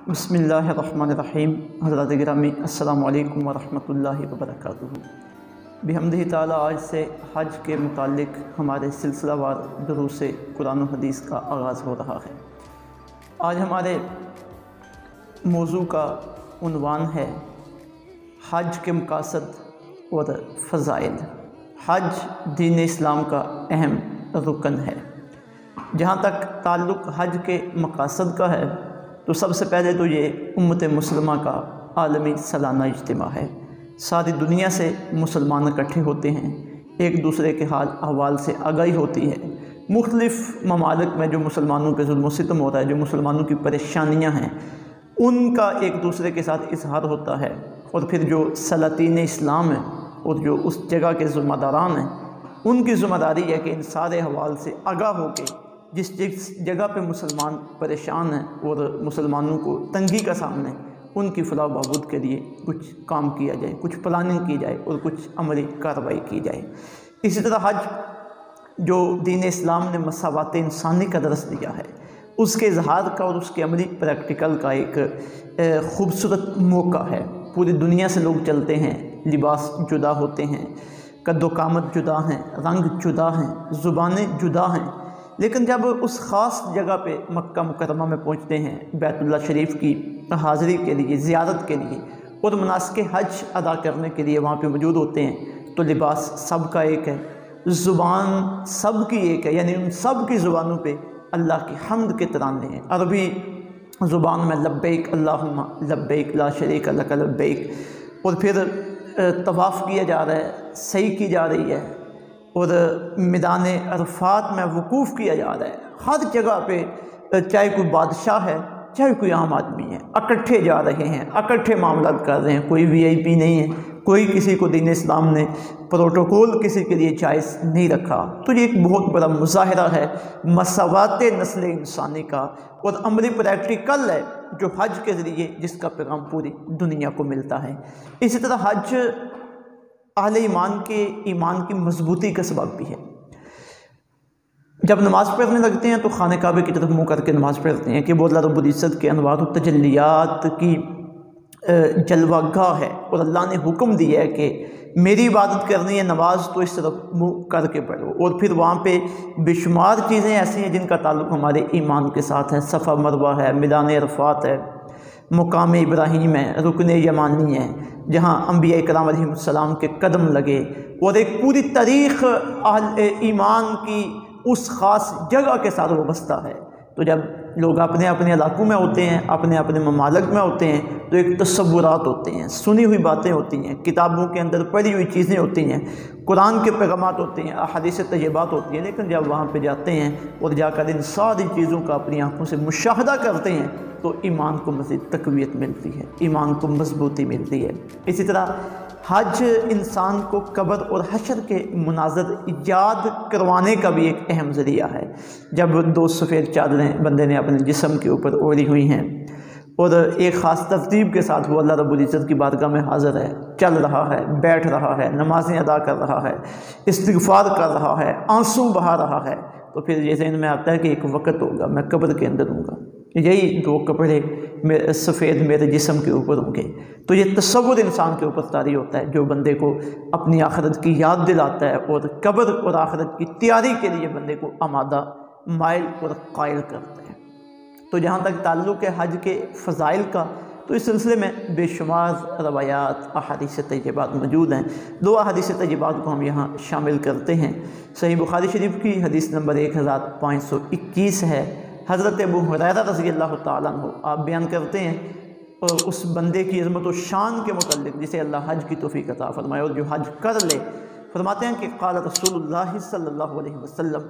بسم اللہ الرحمن الرحیم۔ حضرات گرامی السلام علیکم ورحمۃ اللہ وبرکاتہ۔ بحمدہ تعالی آج سے حج کے متعلق ہمارے سلسلہ وار دروس قرآن و حدیث کا آغاز ہو رہا ہے۔ آج ہمارے موضوع کا عنوان ہے حج کے مقاصد اور فضائل۔ حج دین اسلام کا اہم رکن ہے۔ جہاں تک تعلق حج کے مقاصد کا ہے تو سب سے پہلے تو یہ امت مسلمہ کا عالمی سالانہ اجتماع ہے۔ ساری دنیا سے مسلمان اکٹھے ہوتے ہیں، ایک دوسرے کے حال احوال سے آگاہی ہوتی ہے۔ مختلف ممالک میں جو مسلمانوں پہ ظلم و ستم ہوتا ہے، جو مسلمانوں کی پریشانیاں ہیں، ان کا ایک دوسرے کے ساتھ اظہار ہوتا ہے، اور پھر جو سلاطین اسلام ہیں اور جو اس جگہ کے ذمہ داران ہیں، ان کی ذمہ داری ہے کہ ان سارے احوال سے آگاہ ہو کے جس جگہ پہ مسلمان پریشان ہیں اور مسلمانوں کو تنگی کا سامنا ہے، ان کی فلاح و بہبود کے لیے کچھ کام کیا جائے، کچھ پلاننگ کی جائے اور کچھ عملی کارروائی کی جائے۔ اسی طرح حج جو دین اسلام نے مساوات انسانی کا درس دیا ہے، اس کے اظہار کا اور اس کے عملی پریکٹیکل کا ایک خوبصورت موقع ہے۔ پوری دنیا سے لوگ چلتے ہیں، لباس جدا ہوتے ہیں، قد و قامت جدا ہیں، رنگ جدا ہیں، زبانیں جدا ہیں، لیکن جب اس خاص جگہ پہ مکہ مکرمہ میں پہنچتے ہیں بیت اللہ شریف کی حاضری کے لیے، زیارت کے لیے اور مناسک حج ادا کرنے کے لیے وہاں پہ موجود ہوتے ہیں، تو لباس سب کا ایک ہے، زبان سب کی ایک ہے، یعنی ان سب کی زبانوں پہ اللہ کی حمد کے ترانے ہیں۔ عربی زبان میں لبیک اللہم لبیک لا شریک لک لبیک، اور پھر طواف کیا جا رہا ہے، سعی کی جا رہی ہے، اور میدان عرفات میں وقوف کیا جا رہا ہے۔ ہر جگہ پہ چاہے کوئی بادشاہ ہے چاہے کوئی عام آدمی ہے، اکٹھے جا رہے ہیں، اکٹھے معاملات کر رہے ہیں، کوئی وی آئی پی نہیں ہے، کوئی کسی کو دین اسلام نے پروٹوکول کسی کے لیے جائز نہیں رکھا۔ تو یہ ایک بہت بڑا مظاہرہ ہے مساوات نسل انسانی کا، اور عملی پریکٹیکل ہے جو حج کے ذریعے جس کا پیغام پوری دنیا کو ملتا ہے۔ اسی طرح حج اہل ایمان کی مضبوطی کا سبب بھی ہے۔ جب نماز پڑھنے لگتے ہیں تو خانہ کعبہ کی طرف منہ کر کے نماز پڑھتے ہیں کہ وہ اللہ رب العزت کے انوار و تجلیات کی جلوہ گاہ ہے، اور اللہ نے حکم دیا ہے کہ میری عبادت کرنی ہے نماز تو اس طرف منہ کر کے پڑھو، اور پھر وہاں پہ بے شمار چیزیں ایسی ہیں جن کا تعلق ہمارے ایمان کے ساتھ ہے۔ صفا مروہ ہے، میدان عرفات ہے، مقام ابراہیم ہے، رکن یمانی ہے جہاں انبیاء کرام علیہ السلام کے قدم لگے، اور ایک پوری تاریخ اہل ایمان کی اس خاص جگہ کے ساتھ وابستہ ہے۔ تو جب لوگ اپنے اپنے علاقوں میں ہوتے ہیں، اپنے اپنے ممالک میں ہوتے ہیں، تو ایک تصورات ہوتے ہیں، سنی ہوئی باتیں ہوتی ہیں، کتابوں کے اندر پڑھی ہوئی چیزیں ہوتی ہیں، قرآن کے پیغامات ہوتے ہیں، احادیث طیبات ہوتی ہیں، لیکن جب وہاں پہ جاتے ہیں اور جا کر ان ساری چیزوں کا اپنی آنکھوں سے مشاہدہ کرتے ہیں تو ایمان کو مزید تقویت ملتی ہے، ایمان کو مضبوطی ملتی ہے۔ اسی طرح حج انسان کو قبر اور حشر کے مناظر یاد کروانے کا بھی ایک اہم ذریعہ ہے۔ جب دو سفید چادریں بندے نے اپنے جسم کے اوپر اوڑھی ہوئی ہیں اور ایک خاص ترتیب کے ساتھ وہ اللہ رب العزت کی بارگاہ میں حاضر ہے، چل رہا ہے، بیٹھ رہا ہے، نمازیں ادا کر رہا ہے، استغفار کر رہا ہے، آنسو بہا رہا ہے، تو پھر یہ ذہن میں آتا ہے کہ ایک وقت ہوگا میں قبر کے اندر ہوں گا، یہی دو کپڑے سفید میرے جسم کے اوپر ہوں گے۔ تو یہ تصور انسان کے اوپر طاری ہوتا ہے جو بندے کو اپنی آخرت کی یاد دلاتا ہے، اور قبر اور آخرت کی تیاری کے لیے بندے کو آمادہ، مائل اور قائل کرتا ہے۔ تو جہاں تک تعلق ہے حج کے فضائل کا، تو اس سلسلے میں بے شمار روایات، احادیث طیبات موجود ہیں۔ دو احادیث طیبات کو ہم یہاں شامل کرتے ہیں۔ صحیح بخاری شریف کی حدیث نمبر 1521 ہے۔ حضرت ابو ہریرہ رضی اللہ تعالیٰ عنہ آپ بیان کرتے ہیں اور اس بندے کی عظمت و شان کے متعلق جسے اللہ حج کی توفیق عطا فرمائے اور جو حج کر لے، فرماتے ہیں کہ قال رسول اللہ صلی اللہ علیہ وسلم،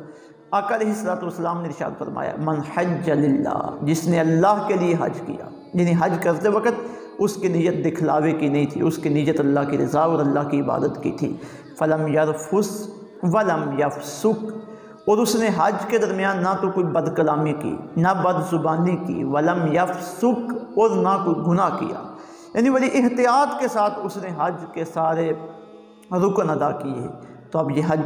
آقا علیہ السلام نے ارشاد فرمایا، من حج للہ، جس نے اللہ کے لیے حج کیا، یعنی حج کرتے وقت اس کی نیت دکھلاوے کی نہیں تھی، اس کی نیت اللہ کی رضا اور اللہ کی عبادت کی تھی، فلم یرفث ولم یفسق، اور اس نے حج کے درمیان نہ تو کوئی بد کلامی کی، نہ بد زبانی کی، ولم یفسق، اور نہ کوئی گناہ کیا، یعنی بڑی احتیاط کے ساتھ اس نے حج کے سارے رکن ادا کیے۔ تو اب یہ حج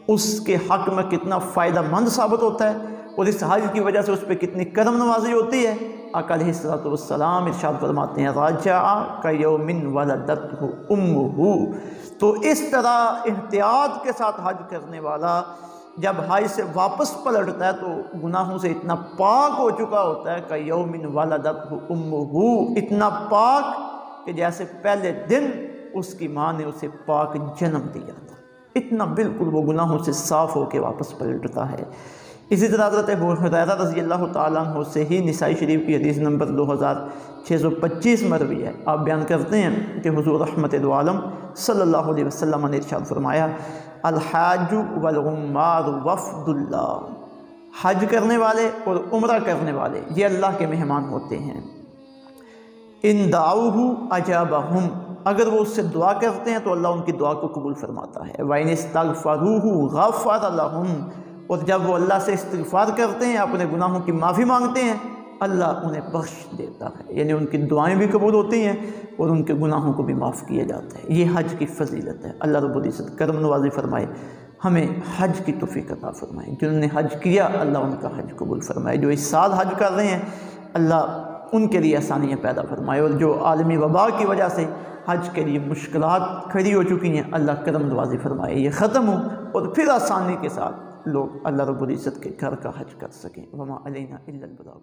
اس کے حق میں کتنا فائدہ مند ثابت ہوتا ہے، اور اس حج کی وجہ سے اس پہ کتنی کرم نوازی ہوتی ہے آقا علیہ الصلوۃ والسلام ارشاد فرماتے ہیں راجع کیوم ولدتہ امہ، تو اس طرح احتیاط کے ساتھ حج کرنے والا جب حج سے واپس پلٹتا ہے تو گناہوں سے اتنا پاک ہو چکا ہوتا ہے کیوم ولدتہ امہ، اتنا پاک کہ جیسے پہلے دن اس کی ماں نے اسے پاک جنم دیا تھا، اتنا بالکل وہ گناہوں سے صاف ہو کے واپس پلٹتا ہے۔ اسی طرح حضرت ابو ہریرہ رضی اللہ تعالیٰ عنہ سے ہی نسائی شریف کی حدیث نمبر 2625 مروی ہے، آپ بیان کرتے ہیں کہ حضور رحمت عالم صلی اللہ علیہ وسلم نے ارشاد فرمایا الحاج والعمار وفد اللہ، حج کرنے والے اور عمرہ کرنے والے یہ اللہ کے مہمان ہوتے ہیں، ان دعوہ اجابہم، اگر وہ اس سے دعا کرتے ہیں تو اللہ ان کی دعا کو قبول فرماتا ہے، وَإِنِ اسْتَغْفَرُوهُ غَفَرَ لَهُمْ، اور جب وہ اللہ سے استغفار کرتے ہیں، اپنے گناہوں کی معافی مانگتے ہیں، اللہ انہیں بخش دیتا ہے، یعنی ان کی دعائیں بھی قبول ہوتی ہیں اور ان کے گناہوں کو بھی معاف کیا جاتا ہے۔ یہ حج کی فضیلت ہے۔ اللہ رب العزت کرم نوازی فرمائے، ہمیں حج کی توفیق عطا فرمائے، جنہوں نے حج کیا اللہ ان کا حج قبول فرمائے، جو اس سال حج کر رہے ہیں اللہ ان کے لیے آسانیاں پیدا فرمائے، اور جو عالمی وبا کی وجہ سے حج کے لیے مشکلات کھڑی ہو چکی ہیں اللہ کرم نوازی فرمائے، یہ ختم ہو اور پھر آسانی کے ساتھ لوگ اللہ رب العزت کے گھر کا حج کر سکیں۔ وما علینا الا البلاغ۔